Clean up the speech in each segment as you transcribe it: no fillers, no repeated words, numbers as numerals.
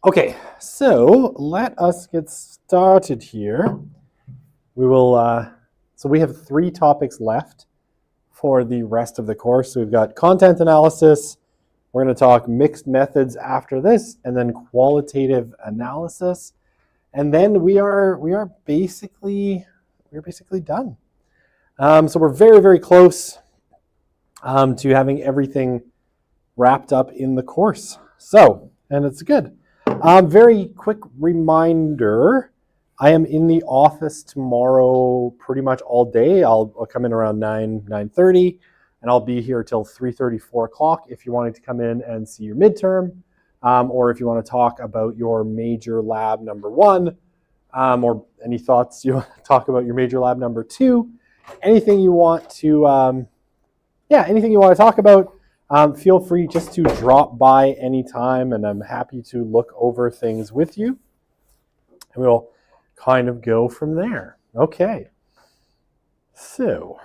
Okay, so let us get started here. We will, so we have 3 topics left for the rest of the course. So we've got content analysis, we're going to talk mixed methods after this, and then qualitative analysis. And then we are basically done. So we're very, very close to having everything wrapped up in the course. So, and it's good. Very quick reminder, I am in the office tomorrow pretty much all day. I'll come in around 9:30, and I'll be here till 3:30, 4 o'clock if you're wanting to come in and see your midterm, or if you want to talk about your major lab number 1, or any thoughts you want to talk about your major lab number 2, anything you want to, anything you want to talk about. Feel free just to drop by anytime, and I'm happy to look over things with you. And we'll kind of go from there. Okay. So,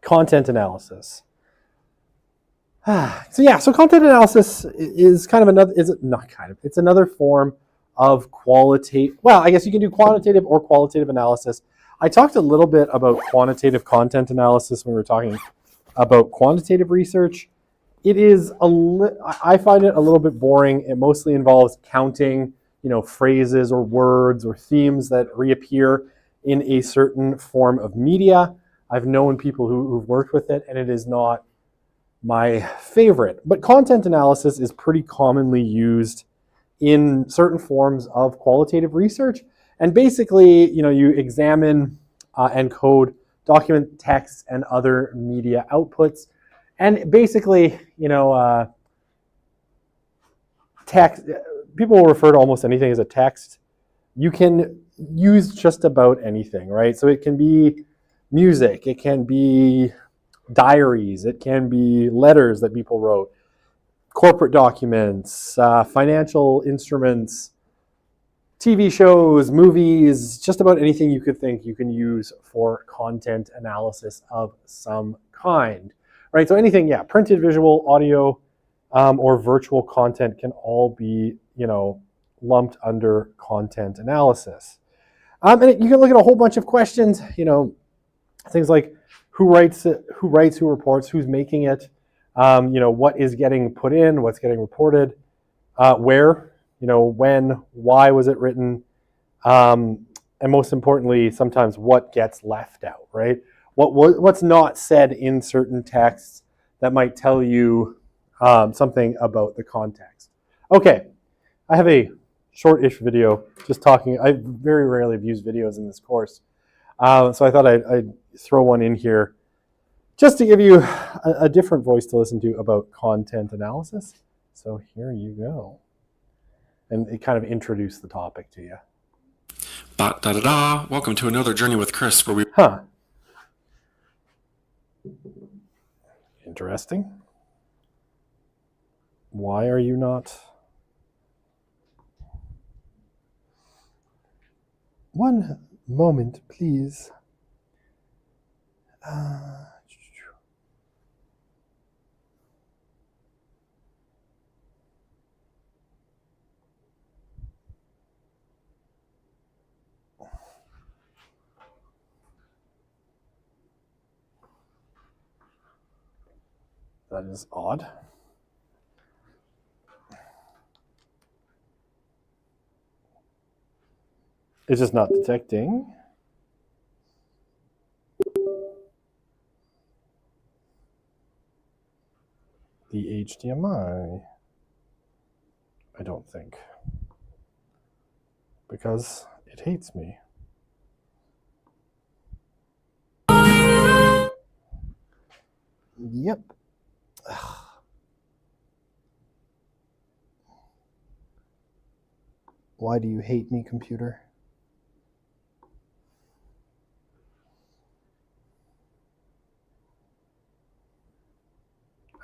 content analysis. So content analysis is kind of another, it's another form of qualitative, well, I guess you can do quantitative or qualitative analysis. I talked a little bit about quantitative content analysis when we were talking about quantitative research. It is I find it a little bit boring. It mostly involves counting, phrases or words or themes that reappear in a certain form of media. I've known people who've worked with it, and it is not my favorite. But content analysis is pretty commonly used in certain forms of qualitative research. And basically, you examine and code document text and other media outputs. And basically, text, people will refer to almost anything as a text. You can use just about anything, right? So it can be music, it can be diaries, it can be letters that people wrote, corporate documents, financial instruments, TV shows, movies, just about anything you could think you can use for content analysis of some kind, right? So anything, printed, visual, audio, or virtual content can all be, lumped under content analysis. And you can look at a whole bunch of questions, things like who writes, who reports, who's making it, what is getting put in, what's getting reported, where, when, why was it written, and most importantly, sometimes what gets left out, right? What's not said in certain texts that might tell you something about the context. Okay, I have a short-ish video just talking. I very rarely have used videos in this course, so I thought I'd throw one in here just to give you a different voice to listen to about content analysis. So here you go. And it kind of introduced the topic to you. Welcome to another Journey with Chris, where we... Interesting. Why are you not... One moment, please. That is odd. It's just not detecting. The HDMI, I don't think, because it hates me. Yep. Ugh. Why do you hate me, computer?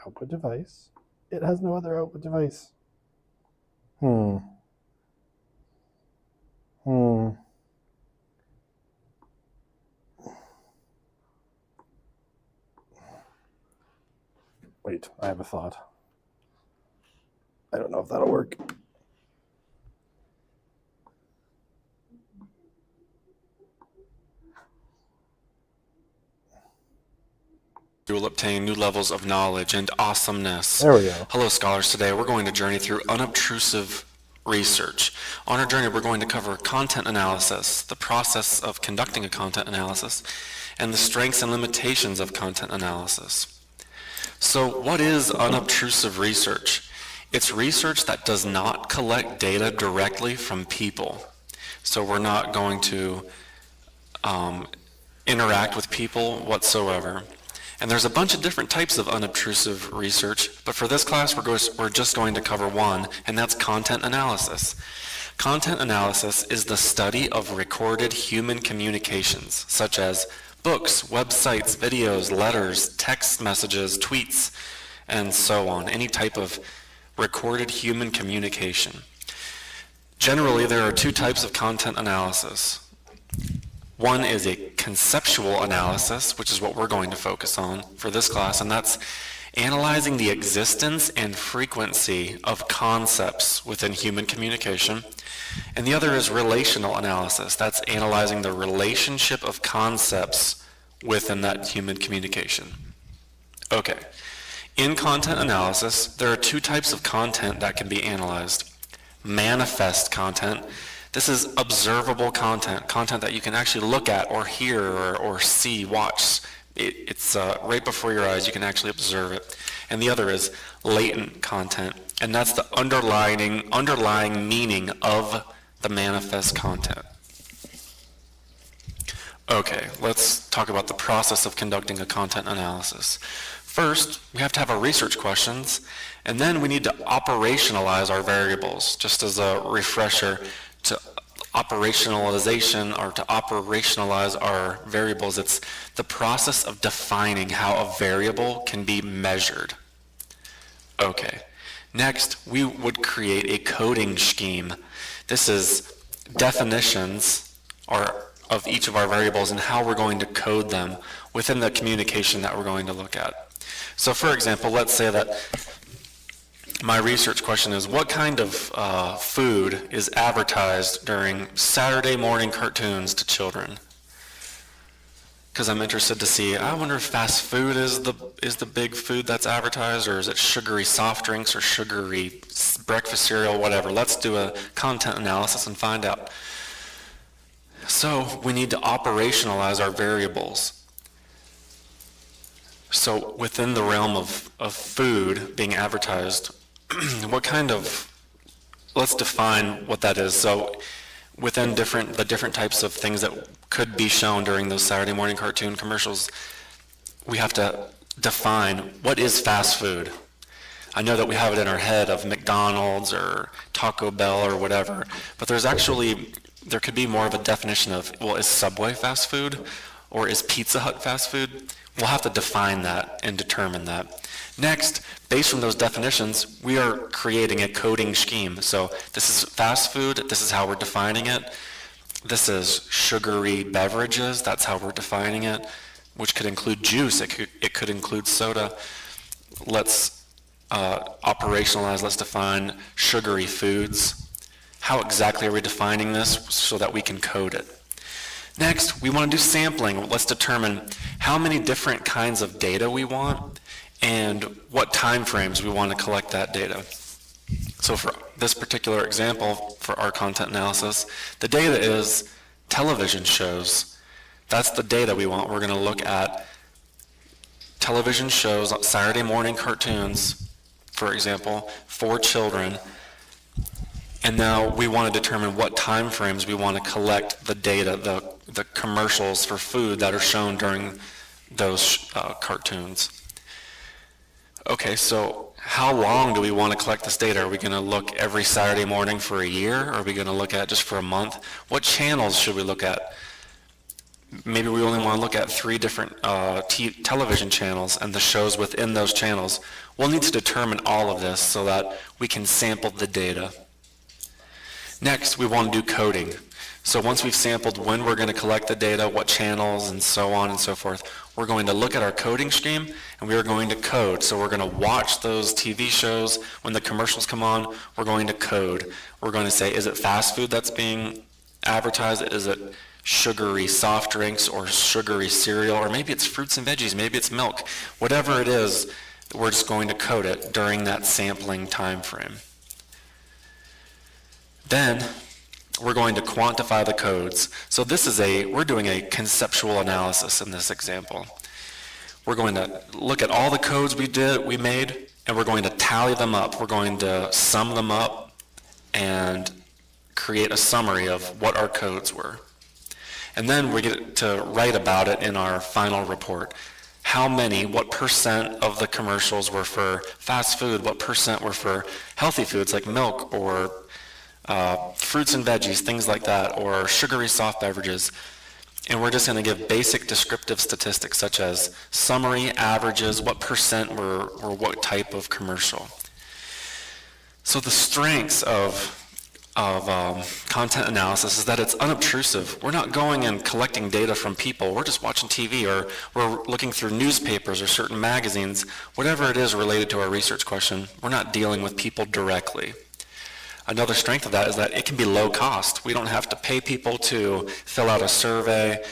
Output device. It has no other output device. Wait, I have a thought. I don't know if that'll work. You will obtain new levels of knowledge and awesomeness. There we go. Hello, scholars. Today we're going to journey through unobtrusive research. On our journey, we're going to cover content analysis, the process of conducting a content analysis, and the strengths and limitations of content analysis. So what is unobtrusive research? It's research that does not collect data directly from people. So we're not going to interact with people whatsoever. And there's a bunch of different types of unobtrusive research, but for this class we're just going to cover one, and that's content analysis. Content analysis is the study of recorded human communications, such as books, websites, videos, letters, text messages, tweets, and so on, any type of recorded human communication. Generally, there are two types of content analysis. One is a conceptual analysis, which is what we're going to focus on for this class, and that's analyzing the existence and frequency of concepts within human communication. And the other is relational analysis. That's analyzing the relationship of concepts within that human communication. Okay. In content analysis, there are two types of content that can be analyzed. Manifest content. This is observable content, content that you can actually look at or hear or see, watch. It's right before your eyes, you can actually observe it. And the other is latent content, and that's the underlying meaning of the manifest content. Okay, let's talk about the process of conducting a content analysis. First, we have to have our research questions, and then we need to operationalize our variables. Just as a refresher, to operationalization or to operationalize our variables, it's the process of defining how a variable can be measured. Okay, next we would create a coding scheme. This is definitions of each of our variables and how we're going to code them within the communication that we're going to look at. So for example, let's say that my research question is, what kind of food is advertised during Saturday morning cartoons to children? Because I'm interested to see, I wonder if fast food is the big food that's advertised, or is it sugary soft drinks or sugary breakfast cereal, whatever. Let's do a content analysis and find out. So we need to operationalize our variables. So within the realm of food being advertised, let's define what that is. So within the different types of things that could be shown during those Saturday morning cartoon commercials, we have to define what is fast food. I know that we have it in our head of McDonald's or Taco Bell or whatever, but there could be more of a definition of, well, is Subway fast food or is Pizza Hut fast food? We'll have to define that and determine that. Next, based on those definitions, we are creating a coding scheme. So this is fast food, this is how we're defining it. This is sugary beverages, that's how we're defining it, which could include juice, it could include soda. Let's operationalize, let's define sugary foods. How exactly are we defining this so that we can code it? Next, we want to do sampling. Let's determine how many different kinds of data we want and what time frames we want to collect that data. So for this particular example, for our content analysis, the data is television shows. That's the data we want. We're going to look at television shows, Saturday morning cartoons, for example, for children. And now we want to determine what time frames we want to collect the data, the commercials for food that are shown during those cartoons. Okay, so how long do we want to collect this data? Are we going to look every Saturday morning for a year? Are we going to look at just for a month? What channels should we look at? Maybe we only want to look at 3 different television channels and the shows within those channels. We'll need to determine all of this so that we can sample the data. Next, we want to do coding. So once we've sampled when we're going to collect the data, what channels, and so on and so forth, we're going to look at our coding stream, and we are going to code. So we're going to watch those TV shows. When the commercials come on, we're going to code. We're going to say, is it fast food that's being advertised? Is it sugary soft drinks or sugary cereal? Or maybe it's fruits and veggies, maybe it's milk. Whatever it is, we're just going to code it during that sampling time frame. Then we're going to quantify the codes. So we're doing a conceptual analysis in this example. We're going to look at all the codes we made, and we're going to tally them up. We're going to sum them up and create a summary of what our codes were. And then we get to write about it in our final report. What percent of the commercials were for fast food, what percent were for healthy foods like milk or fruits and veggies, things like that, or sugary soft beverages. And we're just going to give basic descriptive statistics such as summary, averages, what percent were what type of commercial. So the strengths of content analysis is that it's unobtrusive. We're not going and collecting data from people. We're just watching TV, or we're looking through newspapers or certain magazines. Whatever it is related to our research question, we're not dealing with people directly. Another strength of that is that it can be low cost. We don't have to pay people to fill out a survey.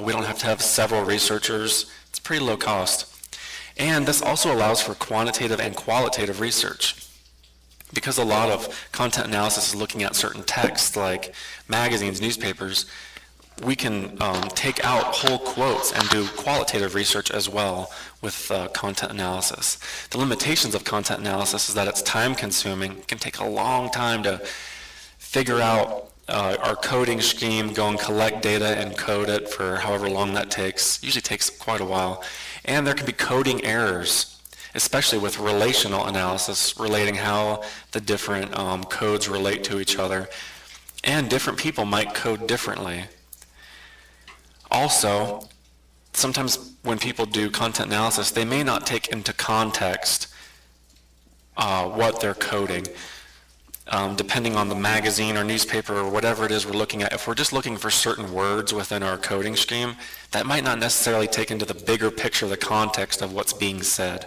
We don't have to have several researchers. It's pretty low cost. And this also allows for quantitative and qualitative research. Because a lot of content analysis is looking at certain texts like magazines, newspapers, we can take out whole quotes and do qualitative research as well with content analysis. The limitations of content analysis is that it's time consuming. It can take a long time to figure out our coding scheme, go and collect data and code it for however long that takes. Usually takes quite a while. And there can be coding errors, especially with relational analysis, relating how the different codes relate to each other. And different people might code differently. Also, sometimes when people do content analysis, they may not take into context what they're coding. Depending on the magazine or newspaper or whatever it is we're looking at, if we're just looking for certain words within our coding scheme, that might not necessarily take into the bigger picture, the context of what's being said.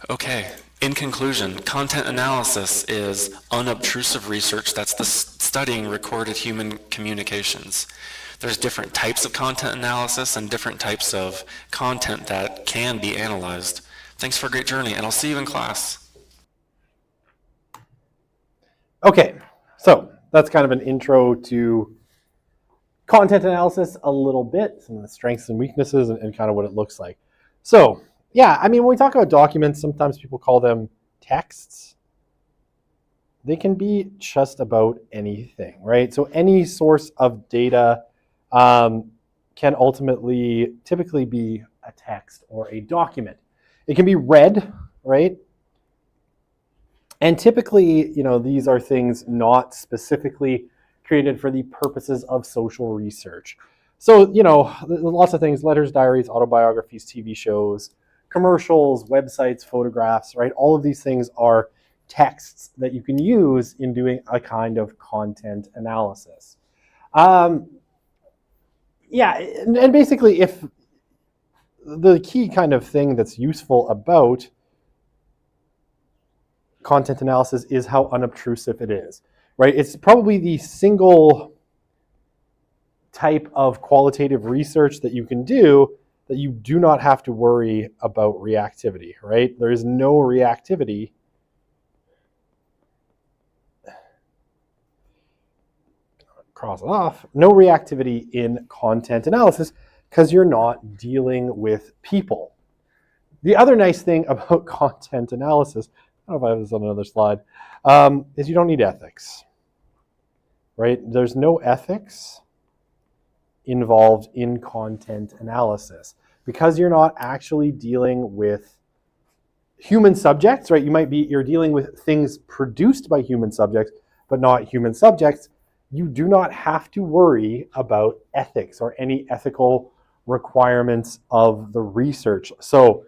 Okay, in conclusion, content analysis is unobtrusive research. That's the studying recorded human communications. There's different types of content analysis and different types of content that can be analyzed. Thanks for a great journey, and I'll see you in class. Okay, so that's kind of an intro to content analysis a little bit, some of the strengths and weaknesses and kind of what it looks like. So, yeah, I mean, when we talk about documents, sometimes people call them texts. They can be just about anything, right? So any source of data can ultimately, typically be a text or a document. It can be read, right? And typically, these are things not specifically created for the purposes of social research. So, lots of things: letters, diaries, autobiographies, TV shows, commercials, websites, photographs, right? All of these things are texts that you can use in doing a kind of content analysis. Yeah, and basically, if the key kind of thing that's useful about content analysis is how unobtrusive it is, right? It's probably the single type of qualitative research that you can do that you do not have to worry about reactivity, right? There is no reactivity cross it off, no reactivity in content analysis because you're not dealing with people. The other nice thing about content analysis, I don't know if I have this on another slide, is you don't need ethics, right? There's no ethics involved in content analysis because you're not actually dealing with human subjects, right? You're dealing with things produced by human subjects, but not human subjects. You do not have to worry about ethics or any ethical requirements of the research. So,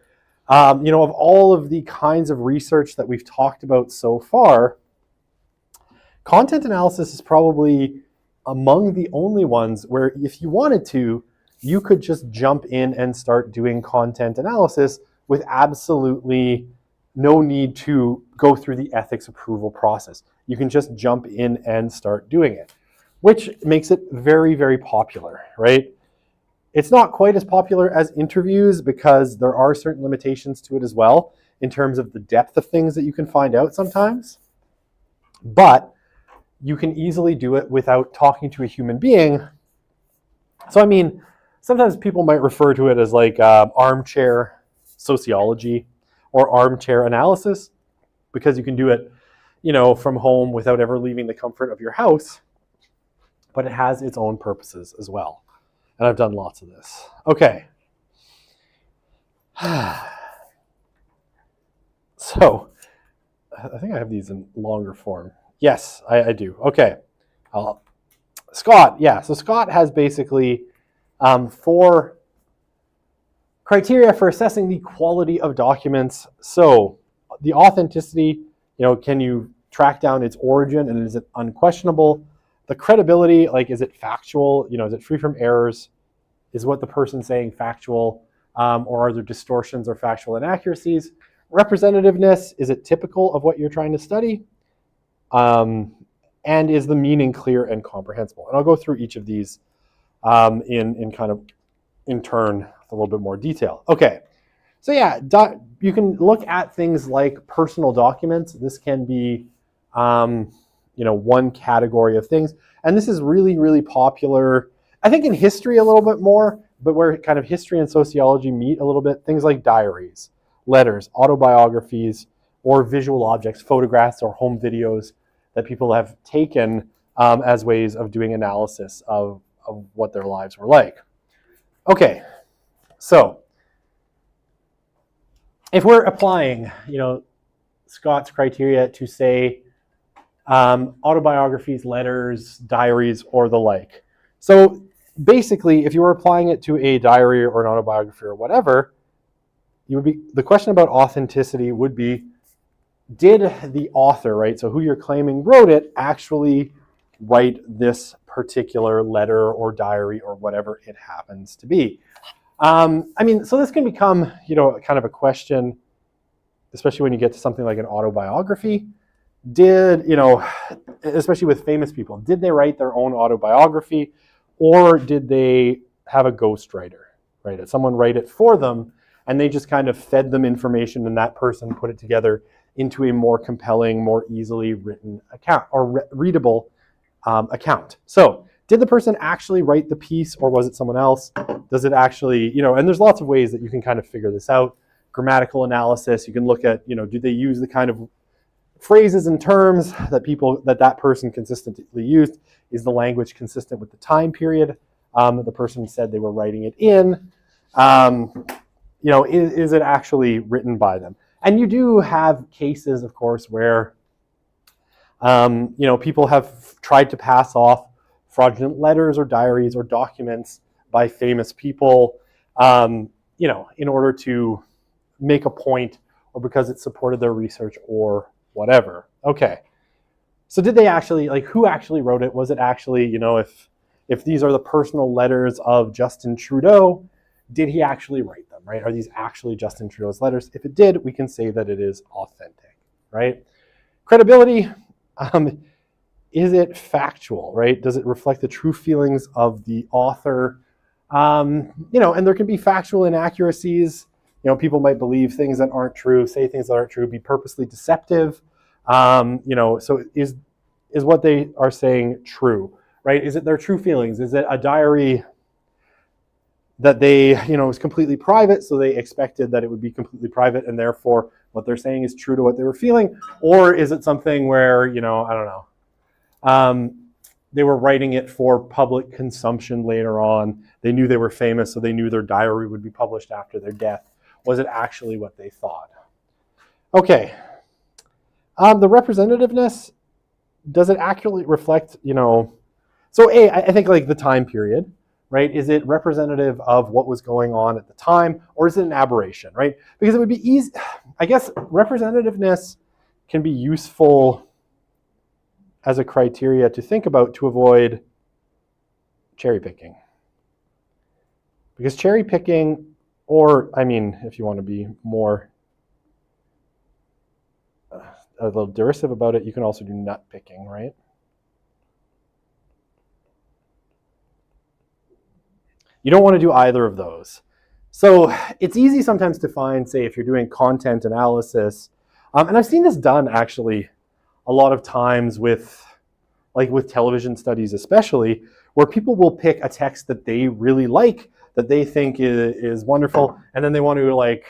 of all of the kinds of research that we've talked about so far, content analysis is probably among the only ones where if you wanted to, you could just jump in and start doing content analysis with absolutely no need to go through the ethics approval process. You can just jump in and start doing it, which makes it very, very popular, right? It's not quite as popular as interviews because there are certain limitations to it as well in terms of the depth of things that you can find out sometimes. But you can easily do it without talking to a human being. So, I mean, sometimes people might refer to it as like armchair sociology or armchair analysis because you can do it, from home without ever leaving the comfort of your house. But it has its own purposes as well. And I've done lots of this. Okay. So, I think I have these in longer form. Yes, I do. Okay. Scott, yeah. So Scott has basically 4 criteria for assessing the quality of documents. So the authenticity, can you track down its origin and is it unquestionable? The credibility, like is it factual? Is it free from errors? Is what the person's saying factual? Or are there distortions or factual inaccuracies? Representativeness, is it typical of what you're trying to study? And is the meaning clear and comprehensible? And I'll go through each of these in turn with a little bit more detail. Okay, so yeah, you can look at things like personal documents. This can be one category of things. And this is really, really popular, I think in history a little bit more, but where kind of history and sociology meet a little bit, things like diaries, letters, autobiographies, or visual objects, photographs or home videos that people have taken as ways of doing analysis of what their lives were like. Okay, so if we're applying, Scott's criteria to say autobiographies, letters, diaries, or the like. So basically, if you were applying it to a diary or an autobiography or whatever, the question about authenticity would be, did the author, right, so who you're claiming wrote it, actually write this particular letter or diary or whatever it happens to be? So this can become, kind of a question, especially when you get to something like an autobiography. Especially with famous people, did they write their own autobiography or did they have a ghostwriter, right? Did someone write it for them and they just kind of fed them information and that person put it together into a more compelling, more easily written account or readable account? So did the person actually write the piece or was it someone else? Does it actually, and there's lots of ways that you can kind of figure this out. Grammatical analysis, you can look at, do they use the kind of phrases and terms that person consistently used? Is the language consistent with the time period that the person said they were writing it in? Is it actually written by them? And you do have cases, of course, where people have tried to pass off fraudulent letters or diaries or documents by famous people, in order to make a point or because it supported their research or whatever. Okay. So did they actually, who actually wrote it? Was it actually, if these are the personal letters of Justin Trudeau, did he actually write them, right? Are these actually Justin Trudeau's letters? If it did, we can say that it is authentic, right? Credibility, is it factual, right? Does it reflect the true feelings of the author? And there can be factual inaccuracies. People might believe things that aren't true, say things that aren't true, be purposely deceptive. So is what they are saying true, right? Is it their true feelings? Is it a diary that they, is completely private, so they expected that it would be completely private, and therefore what they're saying is true to what they were feeling? Or is it something where, I don't know, they were writing it for public consumption later on. They knew they were famous, so they knew their diary would be published after their death. Was it actually what they thought? Okay. The representativeness, does it accurately reflect, so I think like the time period, right? Is it representative of what was going on at the time, or is it an aberration, right? Because it would be easy, I guess representativeness can be useful as a criteria to think about to avoid cherry picking. Because cherry picking, or I mean, if you want to be more a little derisive about it, you can also do nut picking, right? You don't want to do either of those. So it's easy sometimes to find, say, if you're doing content analysis, and I've seen this done actually a lot of times with television studies especially, where people will pick a text that they really like, that they think is wonderful, and then they want to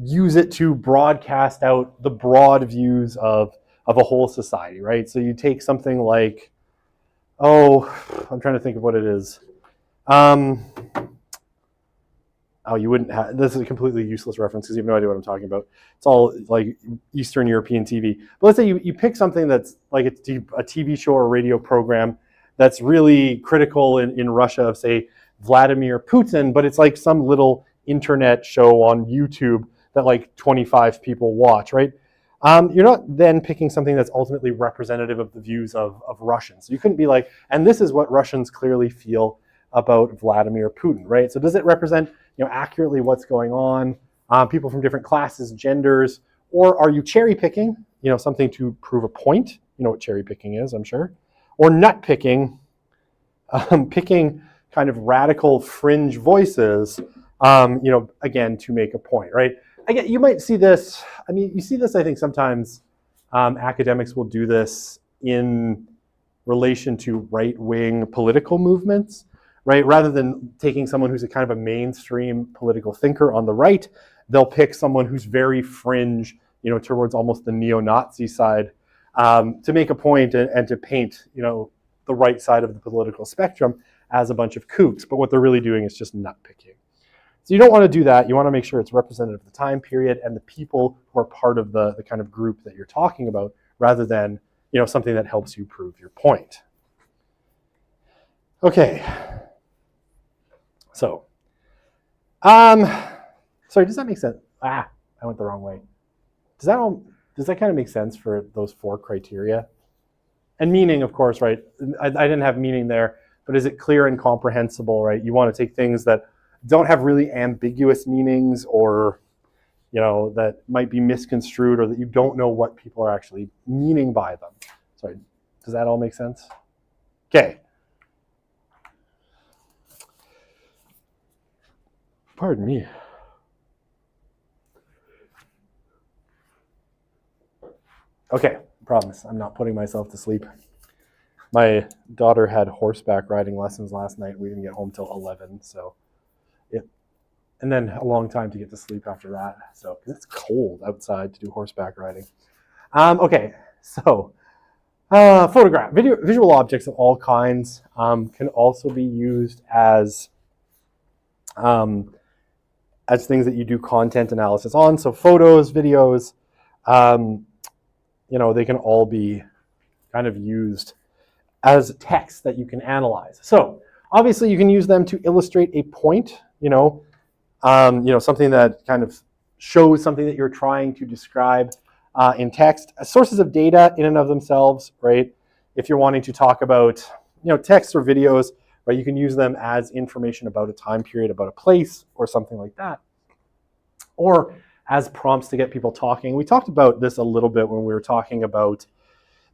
use it to broadcast out the broad views of a whole society, right? So you take something like, I'm trying to think of what it is. You wouldn't have, this is a completely useless reference because you have no idea what I'm talking about. It's all like Eastern European TV. But let's say you pick something that's like a TV show or radio program that's really critical in Russia of, say, Vladimir Putin, but it's like some little internet show on YouTube that like 25 people watch, right? You're not then picking something that's ultimately representative of the views of Russians. So you couldn't be like, and this is what Russians clearly feel about Vladimir Putin, right? So does it represent accurately what's going on, people from different classes, genders, or are you cherry picking, something to prove a point? You know what cherry picking is, I'm sure. Or nut picking, picking kind of radical fringe voices, again, to make a point, right? Again, you might see this, you see this, I think sometimes academics will do this in relation to right-wing political movements, right? Rather than taking someone who's a kind of a mainstream political thinker on the right, they'll pick someone who's very fringe, towards almost the neo-Nazi side, to make a point and to paint, the right side of the political spectrum as a bunch of kooks. But what they're really doing is just nut picking. So you don't want to do that. You want to make sure it's representative of the time period and the people who are part of the kind of group that you're talking about, rather than, something that helps you prove your point. Okay. So, sorry, does that make sense? I went the wrong way. Does that kind of make sense for those 4 criteria? And meaning, of course, right? I didn't have meaning there, but is it clear and comprehensible, right? You want to take things that don't have really ambiguous meanings, or, that might be misconstrued, or that you don't know what people are actually meaning by them. Sorry, does that all make sense? Okay. Pardon me. Okay, promise, I'm not putting myself to sleep. My daughter had horseback riding lessons last night. We didn't get home till 11, so and then a long time to get to sleep after that. So it's cold outside to do horseback riding. Okay, so photograph, visual objects of all kinds can also be used as things that you do content analysis on. So photos, videos, they can all be kind of used as text that you can analyze. So obviously you can use them to illustrate a point, something that kind of shows something that you're trying to describe in text. Sources of data in and of themselves, right? If you're wanting to talk about, text or videos, right, you can use them as information about a time period, about a place, or something like that. Or as prompts to get people talking. We talked about this a little bit when we were talking about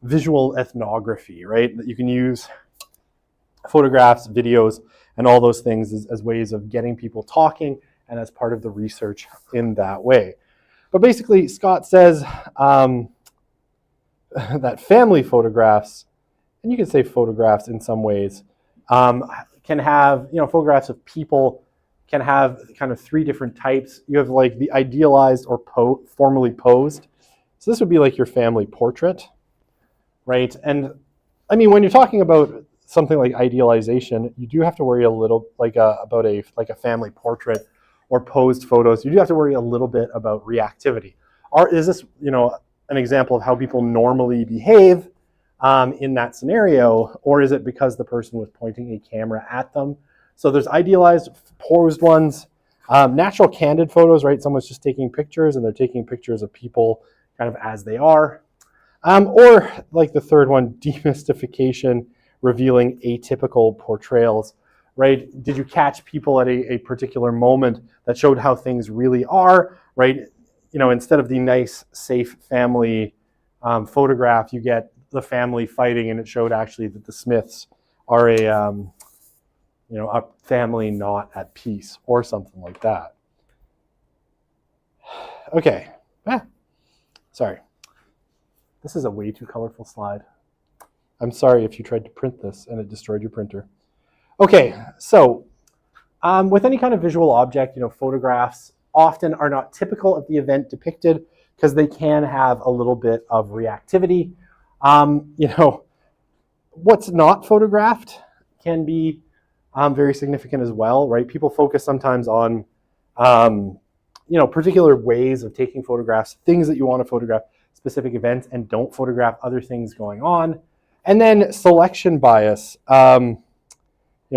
visual ethnography, right? That you can use photographs, videos, and all those things as ways of getting people talking and as part of the research in that way. But basically, Scott says that family photographs, and you can say photographs in some ways, can have, photographs of people can have kind of 3 different types. You have like the idealized or formally posed. So this would be like your family portrait, right? And when you're talking about something like idealization, you do have to worry a little about a family portrait or posed photos. You do have to worry a little bit about reactivity. Is this, an example of how people normally behave in that scenario, or is it because the person was pointing a camera at them? So there's idealized, posed ones, natural candid photos, right? Someone's just taking pictures and they're taking pictures of people kind of as they are. Or like the third one, demystification, revealing atypical portrayals, right? Did you catch people at a particular moment that showed how things really are, right? You know, instead of the nice, safe family photograph, you get the family fighting, and it showed actually that the Smiths are a family not at peace, or something like that. Okay, sorry. This is a way too colorful slide. I'm sorry if you tried to print this and it destroyed your printer. Okay, so with any kind of visual object, photographs often are not typical of the event depicted because they can have a little bit of reactivity. What's not photographed can be very significant as well, right? People focus sometimes on, particular ways of taking photographs, things that you want to photograph, specific events, and don't photograph other things going on. And then selection bias,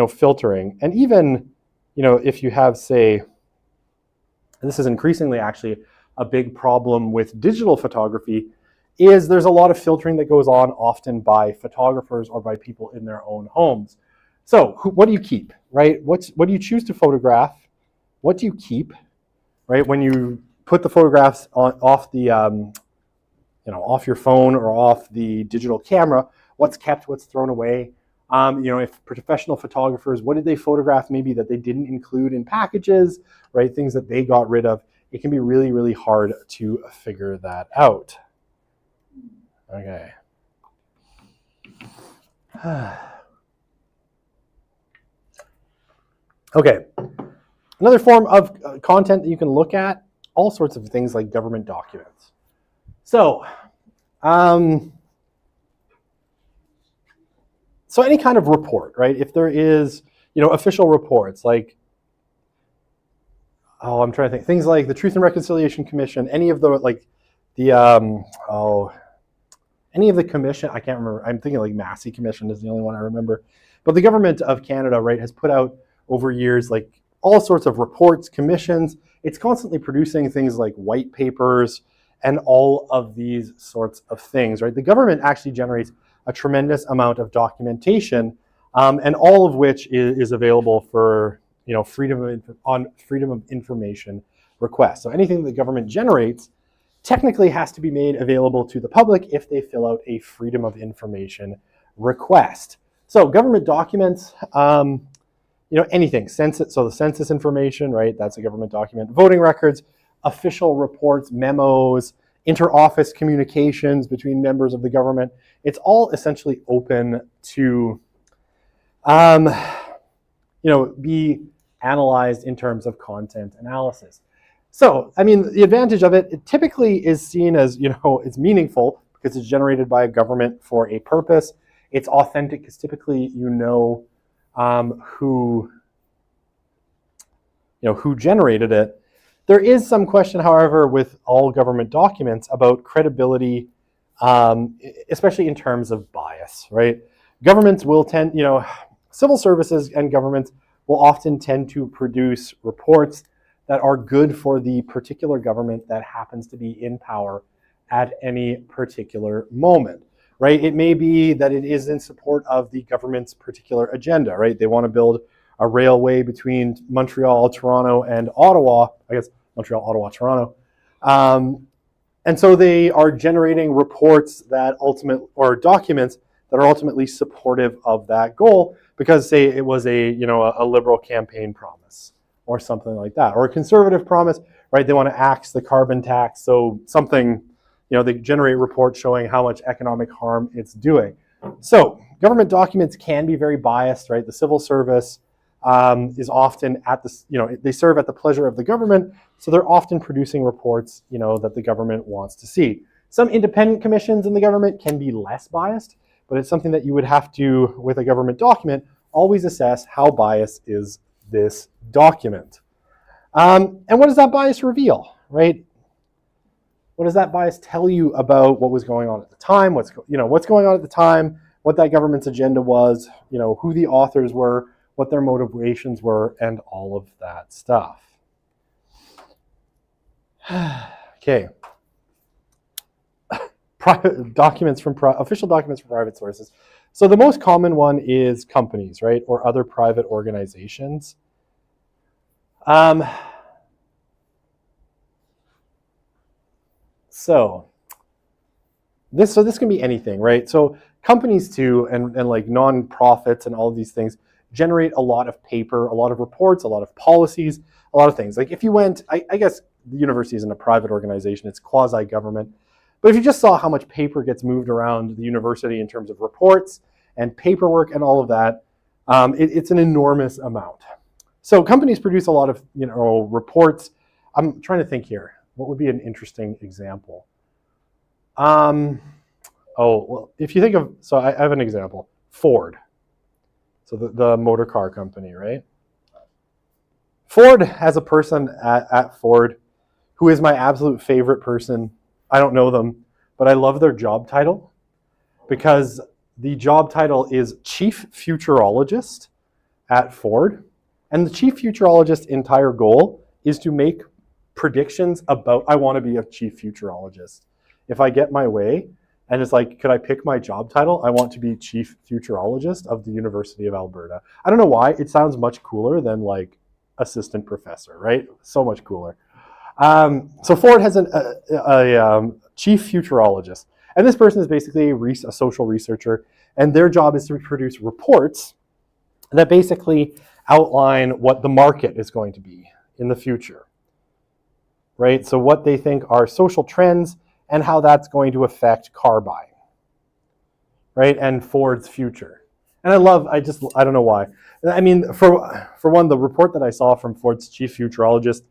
filtering. And even, if you have, say, this is increasingly actually a big problem with digital photography, is there's a lot of filtering that goes on often by photographers or by people in their own homes. So what do you keep, right? What do you choose to photograph? What do you keep, right? When you put the photographs off the off your phone or off the digital camera, what's kept, what's thrown away. If professional photographers, what did they photograph maybe that they didn't include in packages, right? Things that they got rid of. It can be really, really hard to figure that out. Okay. Okay. Another form of content that you can look at, all sorts of things like government documents. So any kind of report, right? If there is, official reports like, I'm trying to think, things like the Truth and Reconciliation Commission, any of the any of the commission, I can't remember, I'm thinking like Massey Commission is the only one I remember. But the government of Canada, right, has put out over years like all sorts of reports, commissions. It's constantly producing things like white papers and all of these sorts of things, right? The government actually generates a tremendous amount of documentation, and all of which is available for freedom of information requests. So anything the government generates technically has to be made available to the public if they fill out a freedom of information request. So government documents, anything, census, so the census information, right? That's a government document. Voting records, official reports, memos, inter-office communications between members of the government. It's all essentially open to, be analyzed in terms of content analysis. So, the advantage of it typically is seen as, it's meaningful because it's generated by a government for a purpose. It's authentic because typically who generated it. There is some question, however, with all government documents about credibility, especially in terms of bias, right? Governments will tend, civil services and governments will often tend to produce reports that are good for the particular government that happens to be in power at any particular moment, right? It may be that it is in support of the government's particular agenda, right? They want to build a railway between Montreal, Toronto, and Ottawa, I guess Montreal, Ottawa, Toronto. And so they are generating reports or documents that are ultimately supportive of that goal because, say, it was a liberal campaign promise or something like that, or a conservative promise, right? They want to axe the carbon tax, so something, they generate reports showing how much economic harm it's doing. So government documents can be very biased, right? The civil service is often at the, they serve at the pleasure of the government, so they're often producing reports, that the government wants to see. Some independent commissions in the government can be less biased, but it's something that you would have to, with a government document, always assess how biased is this document. And what does that bias reveal, right? What does that bias tell you about what was going on at the time? What's going on at the time, what that government's agenda was, who the authors were, what their motivations were, and all of that stuff. Okay. official documents from private sources. So the most common one is companies, right, or other private organizations. So this can be anything, right? So companies too, and like nonprofits and all of these things generate a lot of paper, a lot of reports, a lot of policies, a lot of things. Like if you went, I guess the university isn't a private organization, it's quasi-government. But if you just saw how much paper gets moved around the university in terms of reports and paperwork and all of that, it's an enormous amount. So companies produce a lot of reports. I'm trying to think here. What would be an interesting example? Well, if you think of, so I have an example. Ford. So the motor car company, right? Ford has a person at Ford who is my absolute favorite person. I don't know them, but I love their job title because the job title is Chief Futurologist at Ford. And the Chief Futurologist's entire goal is to make predictions about, I want to be a Chief Futurologist. If I get my way, and it's like, could I pick my job title? I want to be Chief Futurologist of the University of Alberta. I don't know why, it sounds much cooler than like assistant professor, right? So much cooler. So Ford has a Chief Futurologist. And this person is basically a social researcher, and their job is to produce reports that basically outline what the market is going to be in the future, right? So what they think are social trends and how that's going to affect car buying, right? And Ford's future. And I don't know why. I mean, for one, the report that I saw from Ford's Chief Futurologist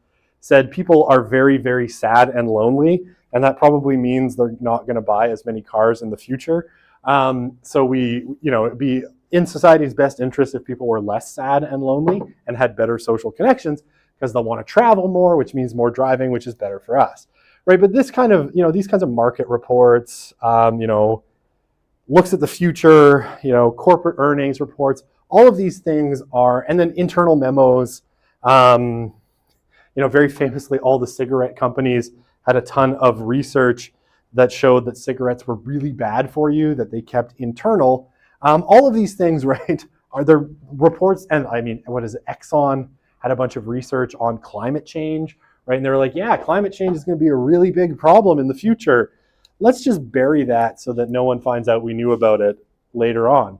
said people are very, very sad and lonely, and that probably means they're not going to buy as many cars in the future. So it'd be in society's best interest if people were less sad and lonely and had better social connections, because they'll want to travel more, which means more driving, which is better for us, right? But this kind of, these kinds of market reports, looks at the future, corporate earnings reports, all of these things and then internal memos. Very famously, all the cigarette companies had a ton of research that showed that cigarettes were really bad for you, that they kept internal. All of these things, right, are their reports. And I mean, what is it? Exxon had a bunch of research on climate change, right? And they were like, yeah, climate change is going to be a really big problem in the future. Let's just bury that so that no one finds out we knew about it later on.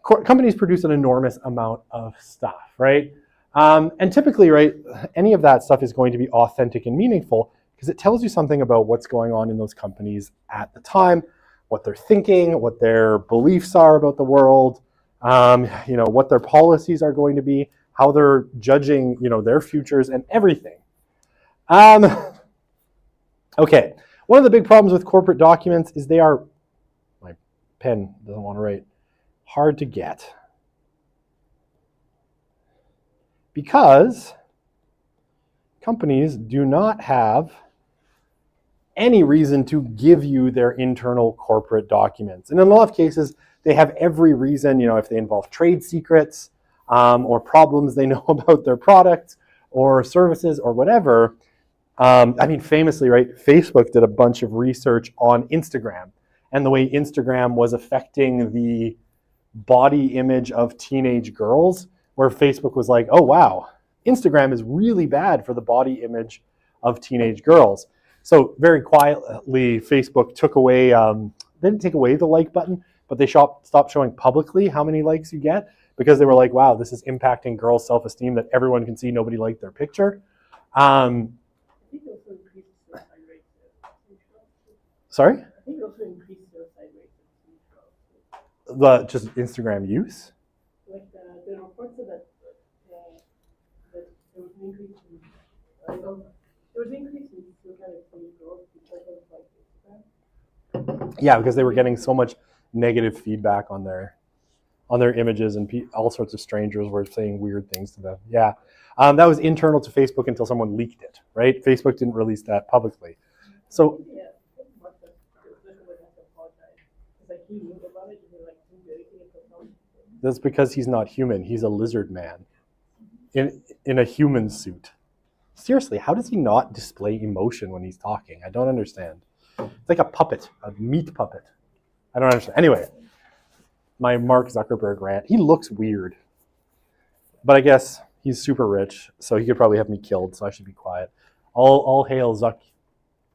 Companies produce an enormous amount of stuff, right? And typically, right, any of that stuff is going to be authentic and meaningful because it tells you something about what's going on in those companies at the time, what they're thinking, what their beliefs are about the world, what their policies are going to be, how they're judging, their futures and everything. Okay, one of the big problems with corporate documents is they are, my pen doesn't want to write, hard to get. Because companies do not have any reason to give you their internal corporate documents. And in a lot of cases, they have every reason, if they involve trade secrets or problems they know about their products or services or whatever. Famously, right, Facebook did a bunch of research on Instagram and the way Instagram was affecting the body image of teenage girls, where Facebook was like, oh, wow, Instagram is really bad for the body image of teenage girls. So very quietly, Facebook took away, they didn't take away the like button, but they stopped showing publicly how many likes you get because they were like, wow, this is impacting girls' self-esteem that everyone can see nobody liked their picture. Sorry? I think it also increased suicide rates. Just Instagram use? Like the reports said that there was an increase in suicide from girls because of Instagram. Yeah, because they were getting so much negative feedback on their images, and all sorts of strangers were saying weird things to them. Yeah, that was internal to Facebook until someone leaked it, right? Facebook didn't release that publicly. So that's because he's not human. He's a lizard man in a human suit. Seriously, how does he not display emotion when he's talking? I don't understand. It's like a puppet, a meat puppet. I don't understand. Anyway, my Mark Zuckerberg rant. He looks weird, but I guess he's super rich, so he could probably have me killed, so I should be quiet. All hail Zuck,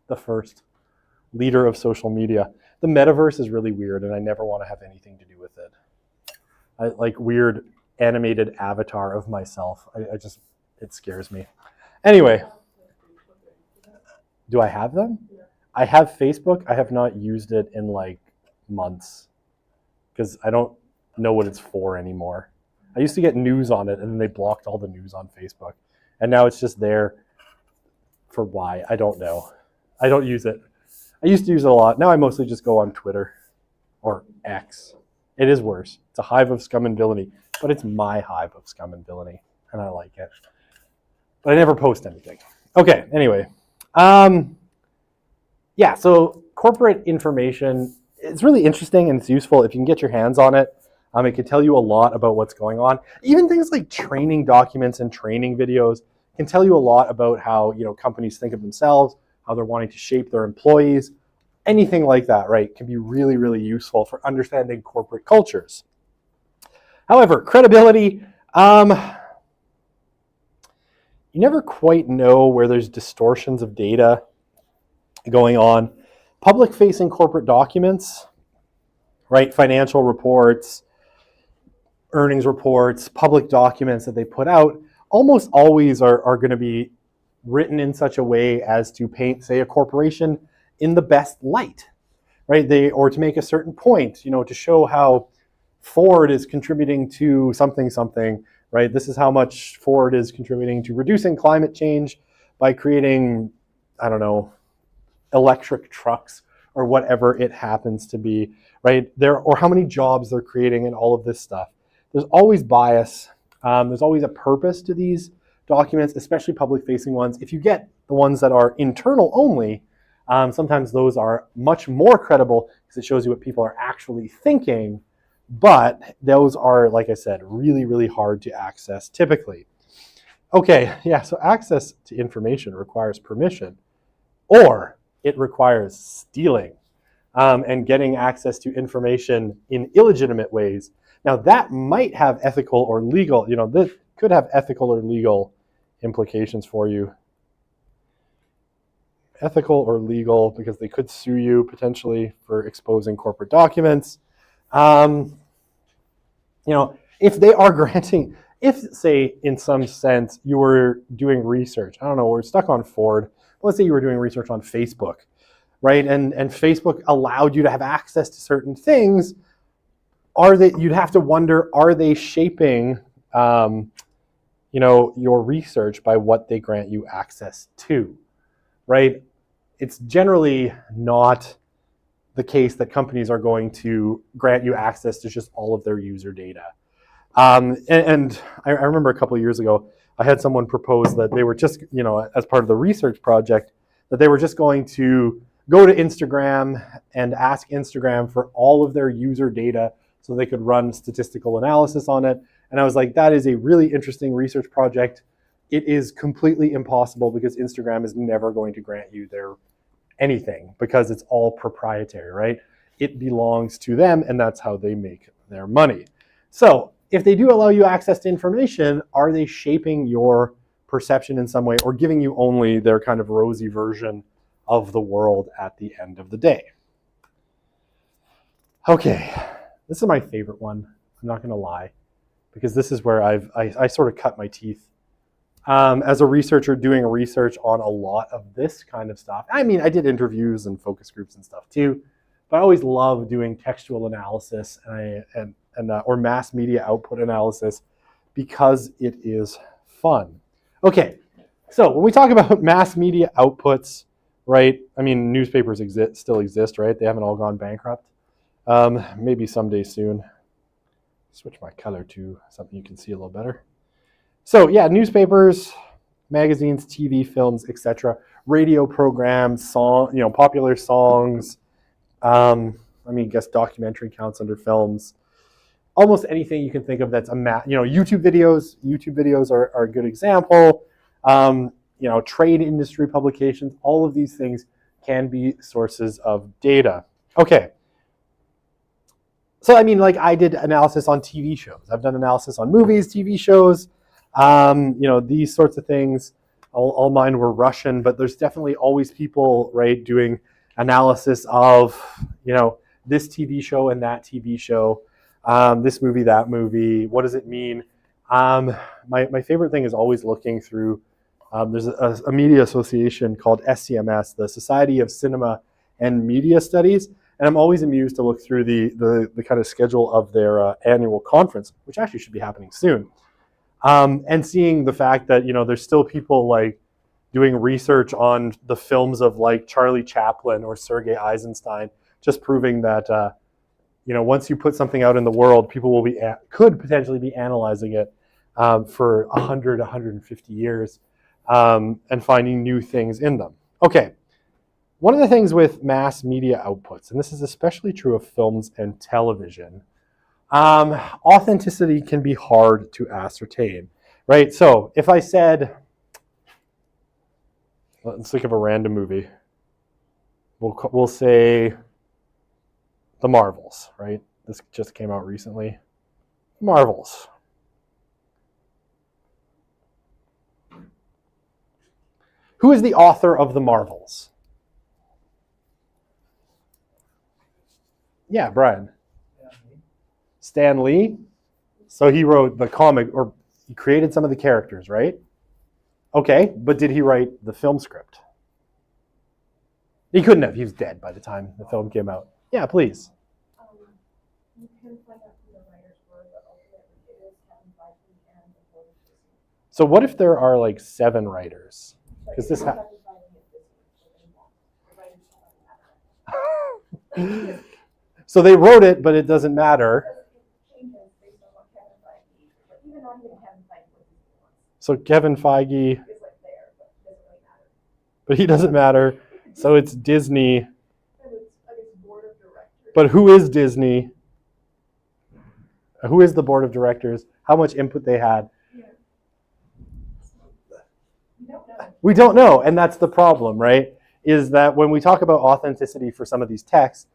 the first leader of social media. The metaverse is really weird, and I never want to have anything to do with it. I like weird animated avatar of myself. It scares me. Anyway, do I have them? I have Facebook. I have not used it in like months because I don't know what it's for anymore. I used to get news on it, and then they blocked all the news on Facebook. And now it's just there for why. I don't know. I don't use it. I used to use it a lot. Now I mostly just go on Twitter or X. It is worse. It's a hive of scum and villainy, but it's my hive of scum and villainy, and I like it. But I never post anything. Okay, anyway. Yeah, so corporate information, it's really interesting and it's useful if you can get your hands on it. It can tell you a lot about what's going on. Even things like training documents and training videos can tell you a lot about how, you know, companies think of themselves, how they're wanting to shape their employees. Anything like that, right, can be really, really useful for understanding corporate cultures. However, credibility, you never quite know where there's distortions of data going on. Public-facing corporate documents, right, financial reports, earnings reports, public documents that they put out, almost always are going to be written in such a way as to paint, say, a corporation in the best light, right? Or to make a certain point, you know, to show how Ford is contributing to something, right? This is how much Ford is contributing to reducing climate change by creating, I don't know, electric trucks or whatever it happens to be, right? Or how many jobs they're creating and all of this stuff. There's always bias. There's always a purpose to these documents, especially public-facing ones. If you get the ones that are internal only, sometimes those are much more credible because it shows you what people are actually thinking, but those are, like I said, really, really hard to access typically. Okay, yeah, so access to information requires permission, or it requires stealing and getting access to information in illegitimate ways. Now that might have ethical or legal, you know, this could have ethical or legal implications for you. Ethical or legal, because they could sue you potentially for exposing corporate documents. You know, if they are granting, if say in some sense you were doing research, I don't know, we're stuck on Ford. Let's say you were doing research on Facebook, right? And Facebook allowed you to have access to certain things. You'd have to wonder, are they shaping, you know, your research by what they grant you access to, right? It's generally not the case that companies are going to grant you access to just all of their user data. And I remember a couple of years ago, I had someone propose that they were just, you know, as part of the research project, that they were just going to go to Instagram and ask Instagram for all of their user data so they could run statistical analysis on it. And I was like, that is a really interesting research project. It is completely impossible because Instagram is never going to grant you their anything because it's all proprietary, right? It belongs to them, and that's how they make their money. So if they do allow you access to information, are they shaping your perception in some way or giving you only their kind of rosy version of the world at the end of the day? Okay, this is my favorite one. I'm not gonna lie, because this is where I sort of cut my teeth. As a researcher doing research on a lot of this kind of stuff. I mean, I did interviews and focus groups and stuff too, but I always love doing textual analysis or mass media output analysis because it is fun. Okay, so when we talk about mass media outputs, right? I mean, newspapers still exist, right? They haven't all gone bankrupt. Maybe someday soon. Switch my color to something you can see a little better. So yeah, newspapers, magazines, TV, films, etc. Radio programs, popular songs. I guess documentary counts under films. Almost anything you can think of that's YouTube videos. YouTube videos are a good example. Trade industry publications. All of these things can be sources of data. Okay. So, I mean, like I did analysis on TV shows. I've done analysis on movies, TV shows, these sorts of things. All mine were Russian, but there's definitely always people, right, doing analysis of, this TV show and that TV show, this movie, that movie. What does it mean? My favorite thing is always looking through. There's a media association called SCMS, the Society of Cinema and Media Studies, and I'm always amused to look through the kind of schedule of their annual conference, which actually should be happening soon, and seeing the fact that there's still people like doing research on the films of like Charlie Chaplin or Sergei Eisenstein, just proving that once you put something out in the world, people could potentially be analyzing it for 100, 150 years and finding new things in them. Okay, one of the things with mass media outputs, and this is especially true of films and television, authenticity can be hard to ascertain, right? So if I said, let's think of a random movie. We'll say The Marvels, right? This just came out recently. Marvels. Who is the author of The Marvels? Yeah, Brian. Stan Lee. So he wrote the comic, or he created some of the characters, right? Okay, but did he write the film script? He couldn't have. He was dead by the time the film came out. Yeah, please. You can find out who the writers were, but ultimately it is Kevin Feige and the board of Disney. So what if there are like 7 writers? Because this Kevin Feige and Disney, so they won't. So they wrote it, but it doesn't matter. It changes based on what Kevin Feige, but even not even Kevin Feige was the one. So Kevin Feige, It's like there, but it doesn't really matter. but he doesn't matter. So it's Disney. And it's, I guess, board of directors. But who is Disney? Who is the board of directors? How much input they had? Yeah. We don't know. We don't know, and that's the problem, right? Is that when we talk about authenticity for some of these texts,